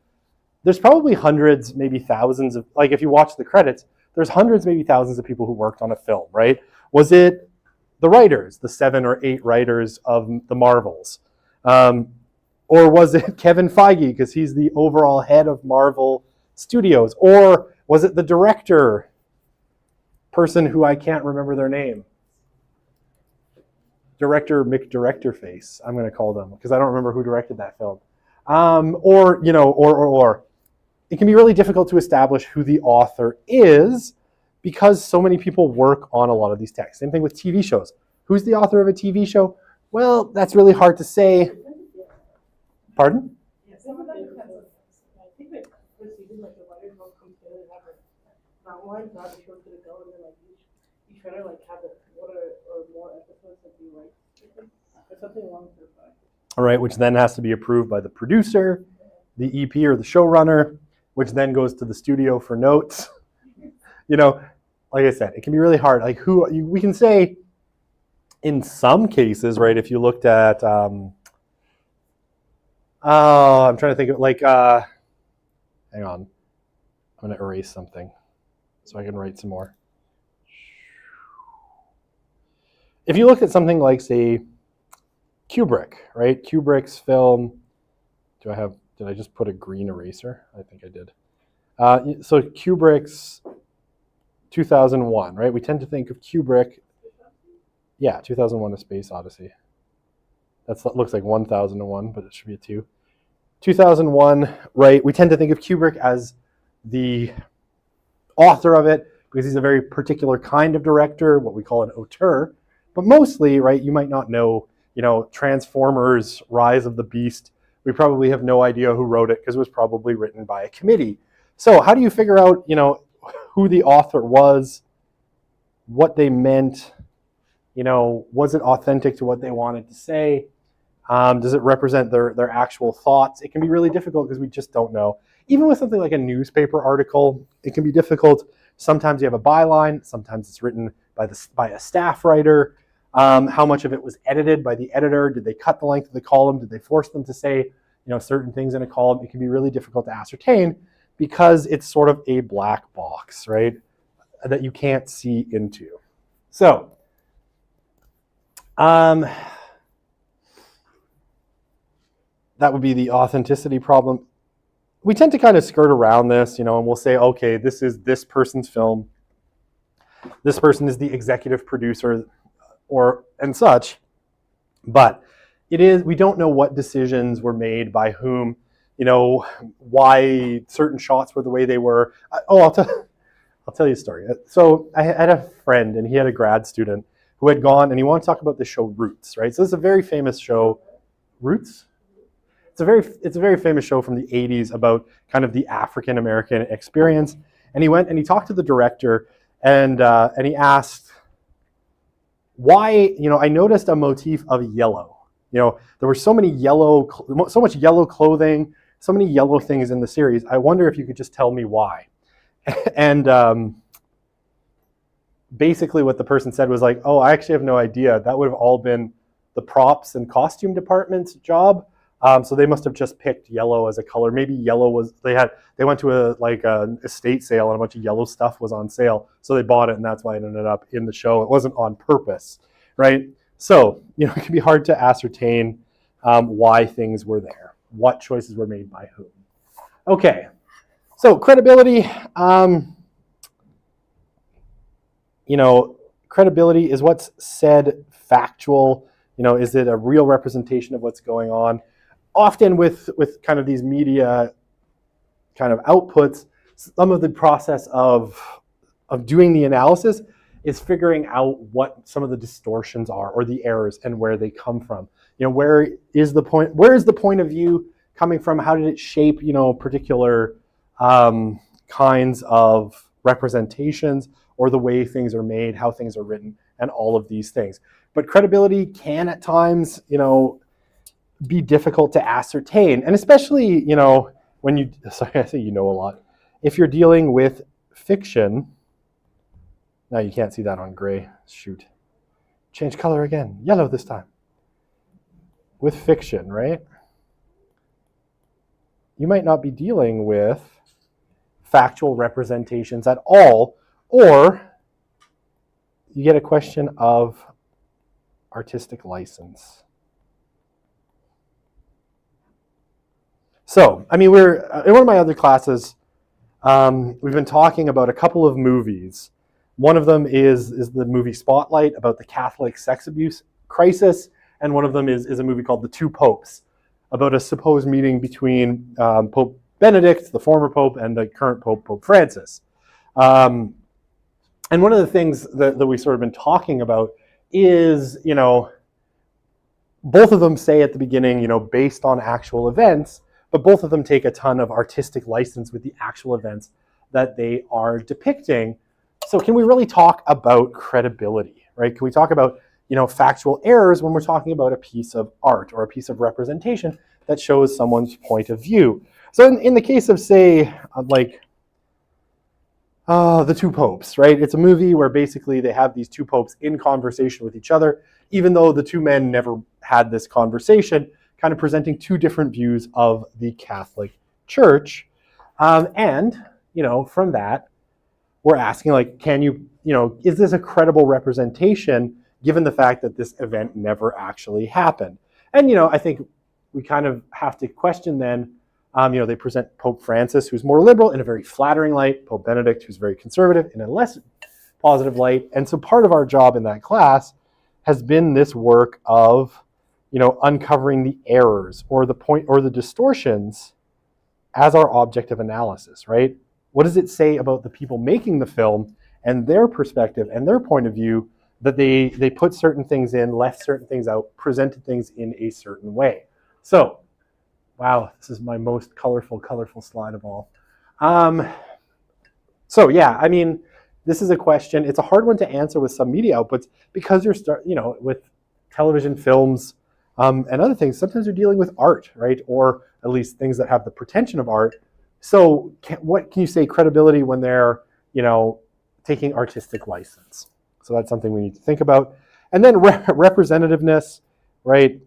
there's probably hundreds, maybe thousands of, like if you watch the credits, there's hundreds, maybe thousands of people who worked on a film, right? Was it the writers, the 7 or 8 writers of the Marvels? Or was it Kevin Feige, because he's the overall head of Marvel Studios? Or was it the director, person who I can't remember their name? Director McDirectorface, I'm going to call them, because I don't remember who directed that film. Or it can be really difficult to establish who the author is because so many people work on a lot of these texts. Same thing with TV shows. Who's the author of a TV show? Well, that's really hard to say. Pardon? Yeah, some of that depends on, I think that this season, like the writers will come together and have an outline, not a short to the go, and then like each writer like have one or more episodes that they write. Or something along those lines. All right, which then has to be approved by the producer, the EP or the showrunner, which then goes to the studio for notes. Like I said, it can be really hard. Like we can say in some cases, right, if you looked at, I'm trying to think of hang on, I'm going to erase something so I can write some more. If you look at something like, say, Kubrick, right? Kubrick's film, did I just put a green eraser? I think I did. So Kubrick's 2001, right? We tend to think of Kubrick, 2001: A Space Odyssey. That looks like 1001, but it should be a 2. 2001, right? We tend to think of Kubrick as the author of it because he's a very particular kind of director, what we call an auteur. But mostly, right, you might not know, Transformers, Rise of the Beast. We probably have no idea who wrote it because it was probably written by a committee. So how do you figure out, who the author was, what they meant, was it authentic to what they wanted to say? Does it represent their actual thoughts? It can be really difficult because we just don't know. Even with something like a newspaper article, it can be difficult. Sometimes you have a byline. Sometimes it's written by a staff writer. How much of it was edited by the editor? Did they cut the length of the column? Did they force them to say certain things in a column, it can be really difficult to ascertain because it's sort of a black box, right, that you can't see into. So, that would be the authenticity problem. We tend to kind of skirt around this, and we'll say, okay, this is this person's film. This person is the executive producer and such. But we don't know what decisions were made by whom, why certain shots were the way they were. I'll tell you a story. So I had a friend, and he had a grad student who had gone, and he wanted to talk about the show Roots, right? So it's a very famous show. Roots? It's a very famous show from the 80s about kind of the African American experience. And he went and he talked to the director, and he asked, why, I noticed a motif of yellow. There were so much yellow clothing, so many yellow things in the series. I wonder if you could just tell me why. And basically what the person said was like, oh, I actually have no idea. That would have all been the props and costume department's job. So they must have just picked yellow as a color. Maybe yellow was, they went to an estate sale and a bunch of yellow stuff was on sale. So they bought it, and that's why it ended up in the show. It wasn't on purpose, right? So, it can be hard to ascertain why things were there, what choices were made by whom. Okay, so credibility, credibility is what's said factual. Is it a real representation of what's going on? Often with kind of these media kind of outputs, some of the process of doing the analysis is figuring out what some of the distortions are or the errors and where they come from. Where is the point of view coming from? How did it shape, particular kinds of representations or the way things are made, how things are written, and all of these things. But credibility can at times, be difficult to ascertain. And especially, when I say a lot. If you're dealing with fiction, now you can't see that on gray, shoot. Change color again, yellow this time. With fiction, right? You might not be dealing with factual representations at all, or you get a question of artistic license. So, we're in one of my other classes, we've been talking about a couple of movies. One of them is the movie Spotlight about the Catholic sex abuse crisis, and one of them is a movie called The Two Popes about a supposed meeting between Pope Benedict, the former Pope, and the current Pope, Pope Francis. And one of the things that we've sort of been talking about is, both of them say at the beginning, based on actual events, but both of them take a ton of artistic license with the actual events that they are depicting. So can we really talk about credibility, right? Can we talk about, factual errors when we're talking about a piece of art or a piece of representation that shows someone's point of view? So in the case of, say, The Two Popes, right? It's a movie where basically they have these two popes in conversation with each other, even though the two men never had this conversation, kind of presenting two different views of the Catholic Church. And, from that, we're asking, can you, is this a credible representation given the fact that this event never actually happened? And, I think we kind of have to question then, they present Pope Francis, who's more liberal, in a very flattering light, Pope Benedict, who's very conservative, in a less positive light. And so part of our job in that class has been this work of, uncovering the errors or the distortions as our object of analysis, right? What does it say about the people making the film and their perspective and their point of view that they put certain things in, left certain things out, presented things in a certain way? So, wow, this is my most colorful slide of all. So yeah, this is a question. It's a hard one to answer with some media outputs because with television, films, and other things, sometimes you're dealing with art, right? Or at least things that have the pretension of art. So what can you say credibility when they're, taking artistic license? So that's something we need to think about. And then representativeness, right?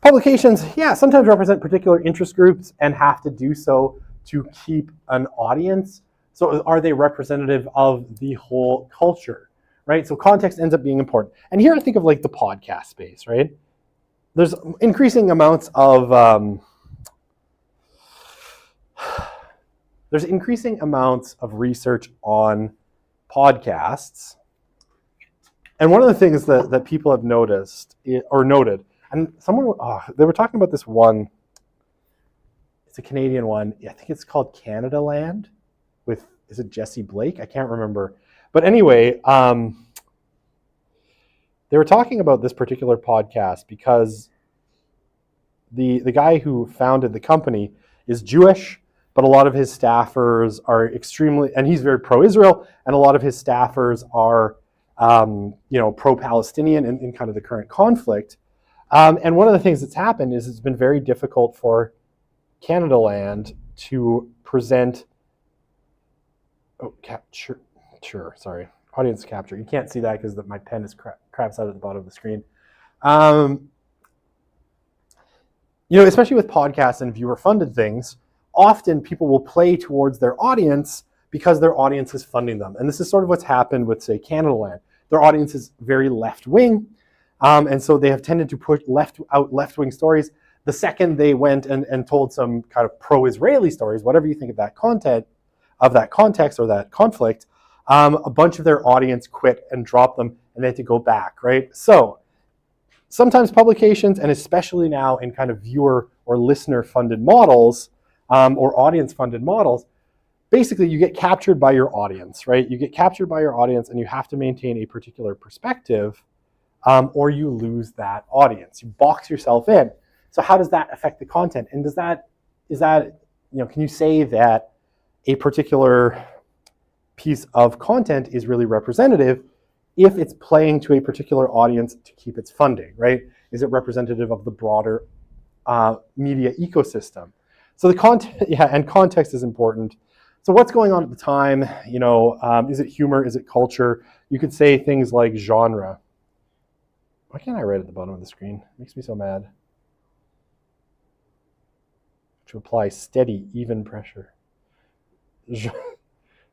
Publications, yeah, sometimes represent particular interest groups and have to do so to keep an audience. So are they representative of the whole culture, right? So context ends up being important. And here I think of like the podcast space, right? There's increasing amounts of research on podcasts. And one of the things that people have noticed or noted, and someone, they were talking about this one, it's a Canadian one, I think it's called Canada Land with, is it Jesse Blake? I can't remember. But anyway, they were talking about this particular podcast because the guy who founded the company is Jewish, but a lot of his staffers are extremely, and he's very pro-Israel, and a lot of his staffers are pro-Palestinian in kind of the current conflict. And one of the things that's happened is it's been very difficult for Canada Land to present, audience capture. You can't see that because my pen is craps out at the bottom of the screen. Especially with podcasts and viewer-funded things, often people will play towards their audience because their audience is funding them. And this is sort of what's happened with, say, Canada Land. Their audience is very left-wing, and so they have tended to push left-wing stories. The second they went and told some kind of pro-Israeli stories, whatever you think of that content, of that context or that conflict, a bunch of their audience quit and dropped them, and they had to go back, right? So sometimes publications, and especially now in kind of viewer or listener-funded models, or audience-funded models, basically you get captured by your audience, right? You get captured by your audience and you have to maintain a particular perspective, or you lose that audience. You box yourself in. So how does that affect the content? And can you say that a particular piece of content is really representative if it's playing to a particular audience to keep its funding, right? Is it representative of the broader media ecosystem? So the content, and context is important. So what's going on at the time? Is it humor? Is it culture? You could say things like genre. Why can't I write at the bottom of the screen? It makes me so mad. To apply steady, even pressure.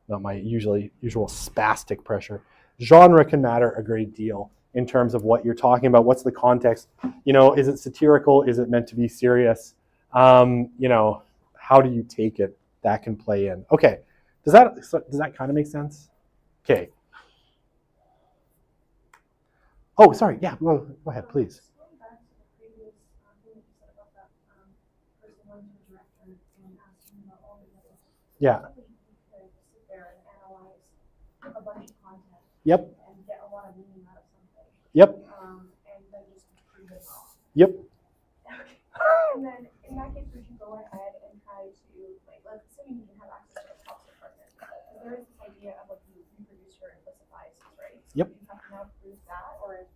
Not my usual spastic pressure. Genre can matter a great deal in terms of what you're talking about. What's the context? Is it satirical? Is it meant to be serious? How do you take it? That can play in. Okay, does that kind of make sense? Okay. Oh, sorry. Yeah, go ahead, please. Going back to the previous thing that you said about that person going to the director and asking about all the other. Yeah. You could sit there and analyze a bunch of content. Yep. And get a lot of meaning out of something. Yep. And then just prove it all. Yep. And then in that case, we should go ahead and try to, let's assume you can have access to a top department. There is this idea of you reproduce your implicit biases, right? So Yep. you have to now prove that, or is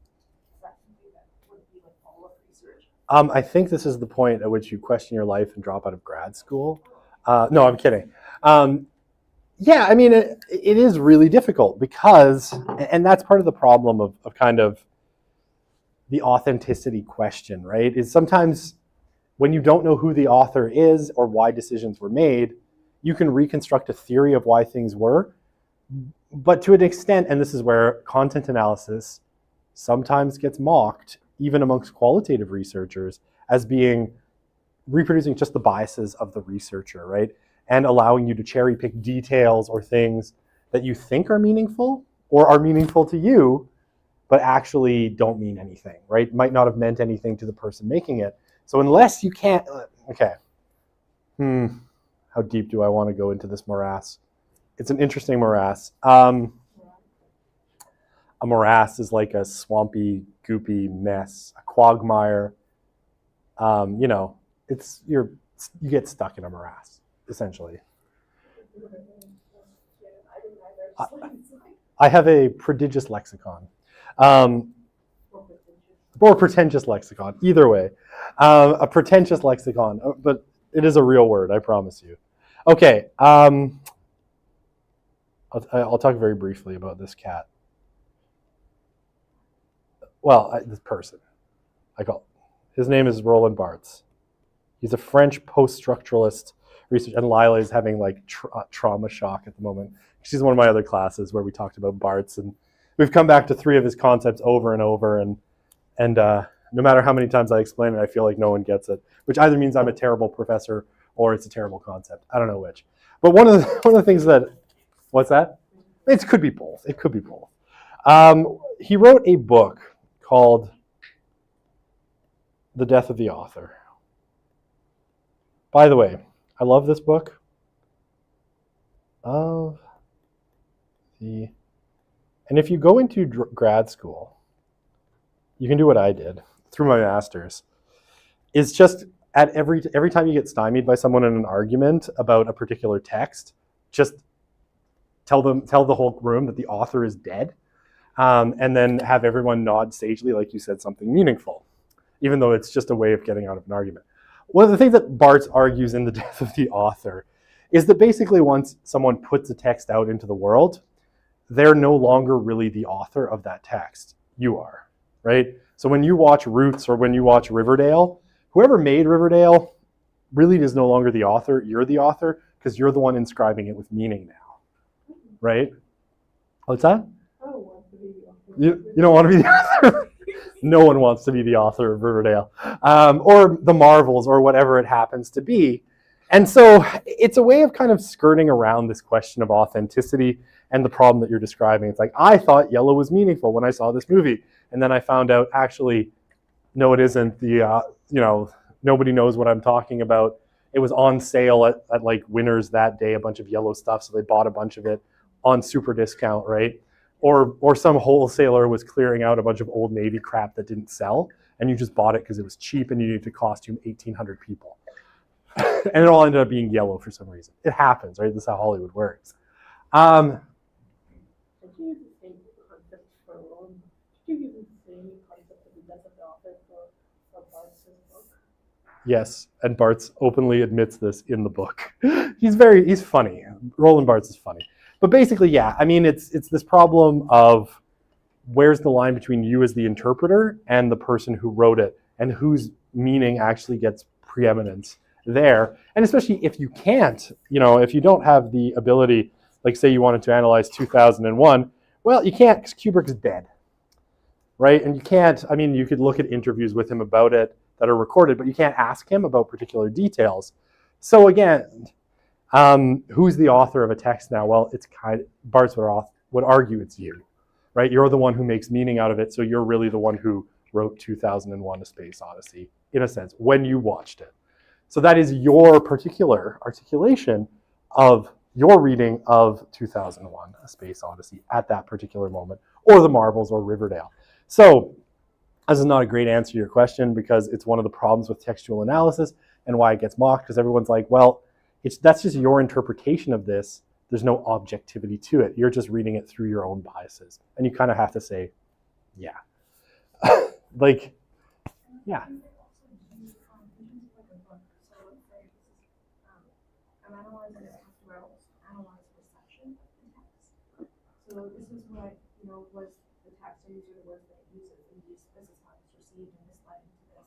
that something that would be all of research? I think this is the point at which you question your life and drop out of grad school. No, I'm kidding. It is really difficult because, and that's part of the problem of kind of the authenticity question, right? Is sometimes when you don't know who the author is or why decisions were made, you can reconstruct a theory of why things were. But to an extent, and this is where content analysis sometimes gets mocked, even amongst qualitative researchers, as being reproducing just the biases of the researcher, right? And allowing you to cherry pick details or things that you think are meaningful or are meaningful to you, but actually don't mean anything, right? Might not have meant anything to the person making it. So unless you can't, how deep do I want to go into this morass? It's an interesting morass. A morass is like a swampy, goopy mess, a quagmire. You get stuck in a morass, essentially. I have a prodigious lexicon. Or pretentious lexicon, either way. A pretentious lexicon, but it is a real word, I promise you. Okay, I'll talk very briefly about this cat. Well, this person. I call His name is Roland Barthes. He's a French post-structuralist researcher, and Lila is having like trauma shock at the moment. She's one of my other classes where we talked about Barthes, and we've come back to 3 of his concepts over and over, and no matter how many times I explain it, I feel like no one gets it, which either means I'm a terrible professor or it's a terrible concept. I don't know which. But one of the things that, what's that? It could be both. It could be both. He wrote a book called The Death of the Author. By the way, I love this book. And if you go into grad school, you can do what I did through my master's. It's just at every time you get stymied by someone in an argument about a particular text, just tell the whole room that the author is dead, and then have everyone nod sagely like you said something meaningful, even though it's just a way of getting out of an argument. One of the things that Barthes argues in The Death of the Author is that basically once someone puts a text out into the world, they're no longer really the author of that text. You are, right? So when you watch Roots or when you watch Riverdale, whoever made Riverdale really is no longer the author. You're the author because you're the one inscribing it with meaning now, right? What's that? I don't want to be the author. You don't want to be the author? No one wants to be the author of Riverdale or the Marvels or whatever it happens to be. And so it's a way of kind of skirting around this question of authenticity and the problem that you're describing. It's like, I thought yellow was meaningful when I saw this movie. And then I found out, actually, no, it isn't. Nobody knows what I'm talking about. It was on sale at like Winners that day, a bunch of yellow stuff. So they bought a bunch of it on super discount, right? Or some wholesaler was clearing out a bunch of Old Navy crap that didn't sell. And you just bought it because it was cheap and you needed to costume 1,800 people. And it all ended up being yellow for some reason. It happens, right? This is how Hollywood works. Did you use the same concept for Rome? Did you use the same concept of the death of the author for Barthes' book? Yes, and Barthes openly admits this in the book. He's funny. Roland Barthes is funny. But basically, yeah, I mean, it's this problem of where's the line between you as the interpreter and the person who wrote it, and whose meaning actually gets preeminence there. And especially if you can't, if you don't have the ability, like say you wanted to analyze 2001, well, you can't because Kubrick is dead, right? And you can't, I mean, you could look at interviews with him about it that are recorded, but you can't ask him about particular details. So again, who's the author of a text now? Well, it's Barthes would argue it's you, right? You're the one who makes meaning out of it, so you're really the one who wrote 2001: A Space Odyssey, in a sense, when you watched it. So that is your particular articulation of your reading of 2001: A Space Odyssey at that particular moment, or the Marvels or Riverdale. So this is not a great answer to your question because it's one of the problems with textual analysis and why it gets mocked, because everyone's like, well, that's just your interpretation of this. There's no objectivity to it. You're just reading it through your own biases. And you kind of have to say, yeah. Like, yeah. I'm analyzing it after I analyze perception of the text. So this is what, was the text I use or the words that it uses, and this is how it's received, and this led into this.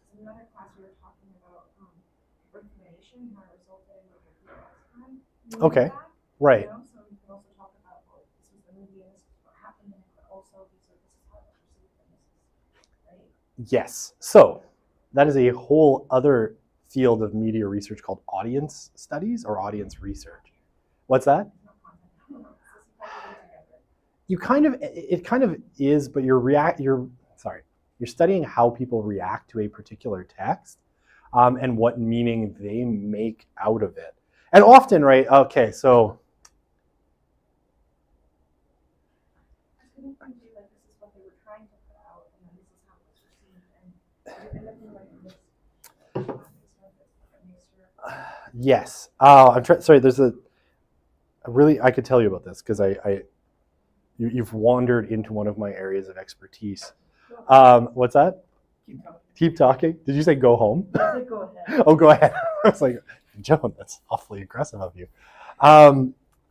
So in another class we were talking about information, how it resulted in like a lifetime. Okay, right. So we can also talk about, well, this is the movie and this is what happened in it, but also this is how it was received, and this is, right? Yes. So that is a whole other field of media research called audience studies or audience research. What's that? It kind of is, but you're studying how people react to a particular text, and what meaning they make out of it. And often, right? Okay, so yes. I'm trying. Sorry, there's I could tell you about this because you've wandered into one of my areas of expertise. What's that? Keep talking. Did you say go home? I said go ahead. Oh, go ahead. I was like, Joan, that's awfully aggressive of you.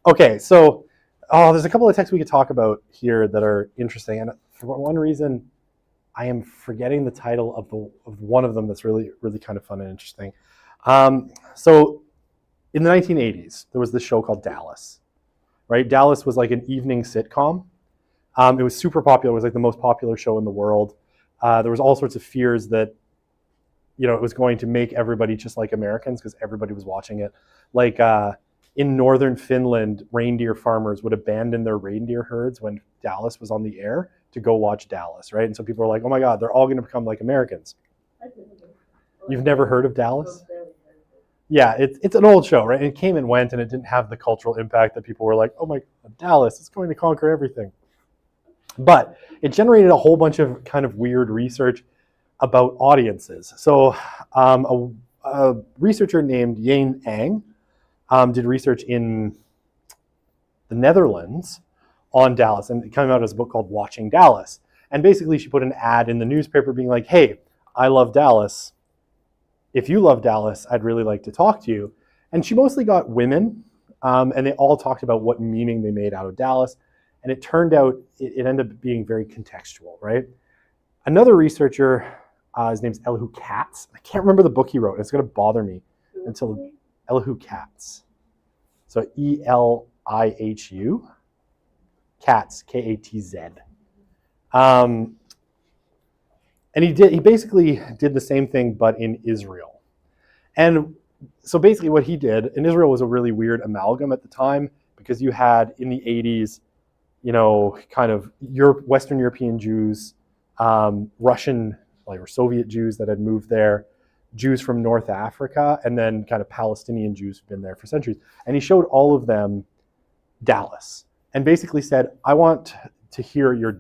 Okay, so there's a couple of texts we could talk about here that are interesting, and for one reason, I am forgetting the title of one of them that's really, really kind of fun and interesting. So in the 1980s, there was this show called Dallas, right? Dallas was like an evening sitcom. It was super popular. It was like the most popular show in the world. There was all sorts of fears that, it was going to make everybody just like Americans because everybody was watching it. Like in northern Finland, reindeer farmers would abandon their reindeer herds when Dallas was on the air to go watch Dallas, right? And so people were like, oh my God, they're all going to become like Americans. You've never heard of Dallas? Yeah, it's an old show, right? And it came and went, and it didn't have the cultural impact that people were like, oh my God, Dallas, it's going to conquer everything. But it generated a whole bunch of kind of weird research about audiences. So a researcher named Yane Ang did research in the Netherlands on Dallas, and it came out as a book called Watching Dallas. And basically she put an ad in the newspaper being like, hey, I love Dallas. If you love Dallas, I'd really like to talk to you. And she mostly got women, and they all talked about what meaning they made out of Dallas. And it turned out it ended up being very contextual, right? Another researcher, his name's Elihu Katz. I can't remember the book he wrote. It's going to bother me until Elihu Katz. So Elihu, Katz, K-A-T-Z. And he basically did the same thing, but in Israel. And so basically what he did, and Israel was a really weird amalgam at the time, because you had in the 80s, kind of Western European Jews, Russian, or Soviet Jews that had moved there, Jews from North Africa, and then kind of Palestinian Jews who've been there for centuries. And he showed all of them Dallas, and basically said, I want to hear your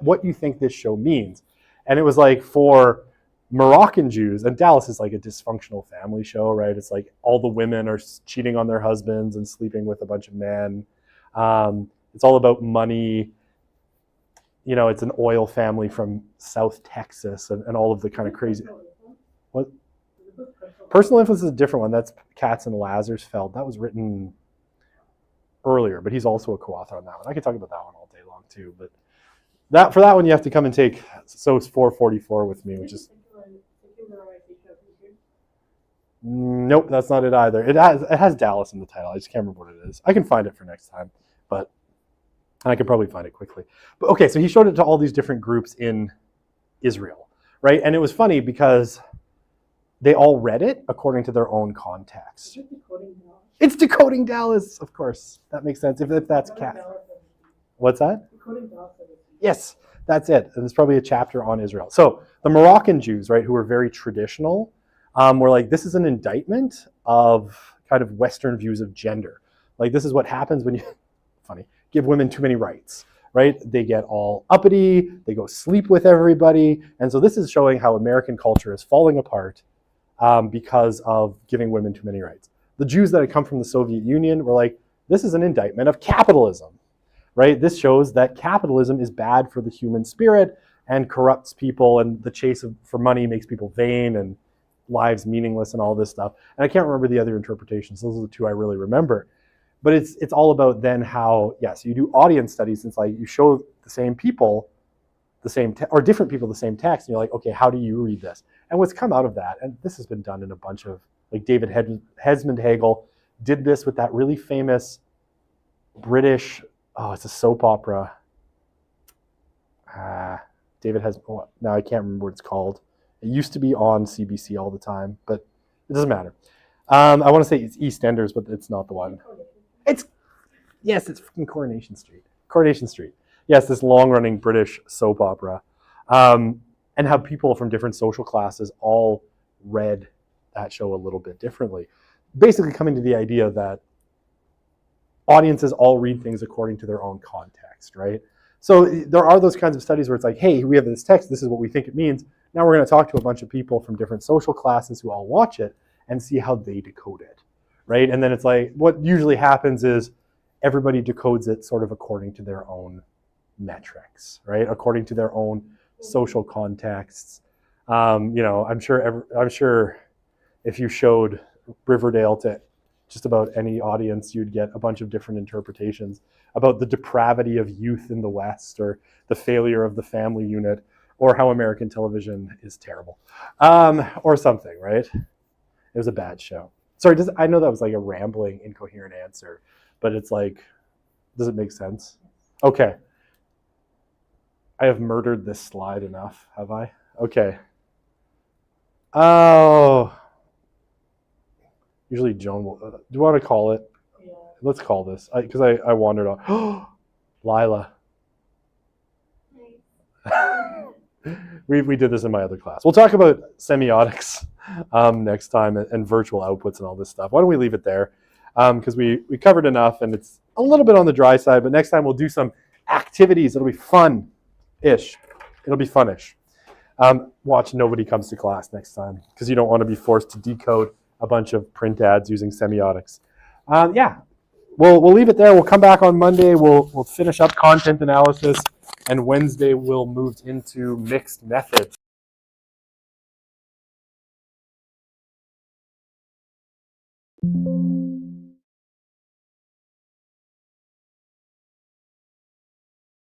what you think this show means. And it was like for Moroccan Jews, and Dallas is like a dysfunctional family show, right? It's like all the women are cheating on their husbands and sleeping with a bunch of men. It's all about money. It's an oil family from South Texas and all of the kind of crazy. What? Personal Influence is a different one. That's Katz and Lazarsfeld. That was written earlier, but he's also a co-author on that one. I could talk about that one all day long too. But for that one, you have to come and take SOS 444 with me, which is. Nope, that's not it either. It has Dallas in the title. I just can't remember what it is. I can find it for next time, but I can probably find it quickly. But okay, so he showed it to all these different groups in Israel, right? And it was funny because they all read it according to their own context. It's decoding Dallas, of course. That makes sense. If that's cat. What's that? Yes, that's it. And there's probably a chapter on Israel. So the Moroccan Jews, right, who were very traditional, were like, this is an indictment of kind of Western views of gender. Like, this is what happens when you, give women too many rights, right? They get all uppity, they go sleep with everybody. And so this is showing how American culture is falling apart because of giving women too many rights. The Jews that had come from the Soviet Union were like, this is an indictment of capitalism, right? This shows that capitalism is bad for the human spirit and corrupts people, and the chase for money makes people vain and lives meaningless and all this stuff. And I can't remember the other interpretations. Those are the two I really remember. But it's all about then how, yes, you do audience studies. It's like you show the same people, or different people the same text, and you're like, okay, how do you read this? And what's come out of that, and this has been done in a bunch of, like David Hesmond Hagel did this with that really famous British, it's a soap opera. David Hesmond, now I can't remember what it's called. It used to be on CBC all the time, but it doesn't matter. I want to say it's EastEnders, but it's not the one. It's fucking Coronation Street. Coronation Street. Yes, this long-running British soap opera. And how people from different social classes all read that show a little bit differently. Basically coming to the idea that audiences all read things according to their own context, right? So there are those kinds of studies where it's like, hey, we have this text, this is what we think it means. Now we're going to talk to a bunch of people from different social classes who all watch it and see how they decode it, right? And then it's like, what usually happens is everybody decodes it sort of according to their own metrics, right? According to their own social contexts. I'm sure if you showed Riverdale to just about any audience, you'd get a bunch of different interpretations about the depravity of youth in the West, or the failure of the family unit, or how American television is terrible, or something, right? It was a bad show. Sorry, I know that was like a rambling, incoherent answer, but it's like, does it make sense? Okay. I have murdered this slide enough, have I? Okay. Oh. Usually Joan will. Do you want to call it? Yeah. Let's call this, because I wandered off. Lila. We did this in my other class. We'll talk about semiotics next time and virtual outputs and all this stuff. Why don't we leave it there? Because we covered enough and it's a little bit on the dry side, but next time we'll do some activities. It'll be fun-ish. It'll be fun-ish. Watch nobody comes to class next time because you don't want to be forced to decode a bunch of print ads using semiotics. Yeah, we'll leave it there. We'll come back on Monday. We'll finish up content analysis, and Wednesday we'll move into mixed methods.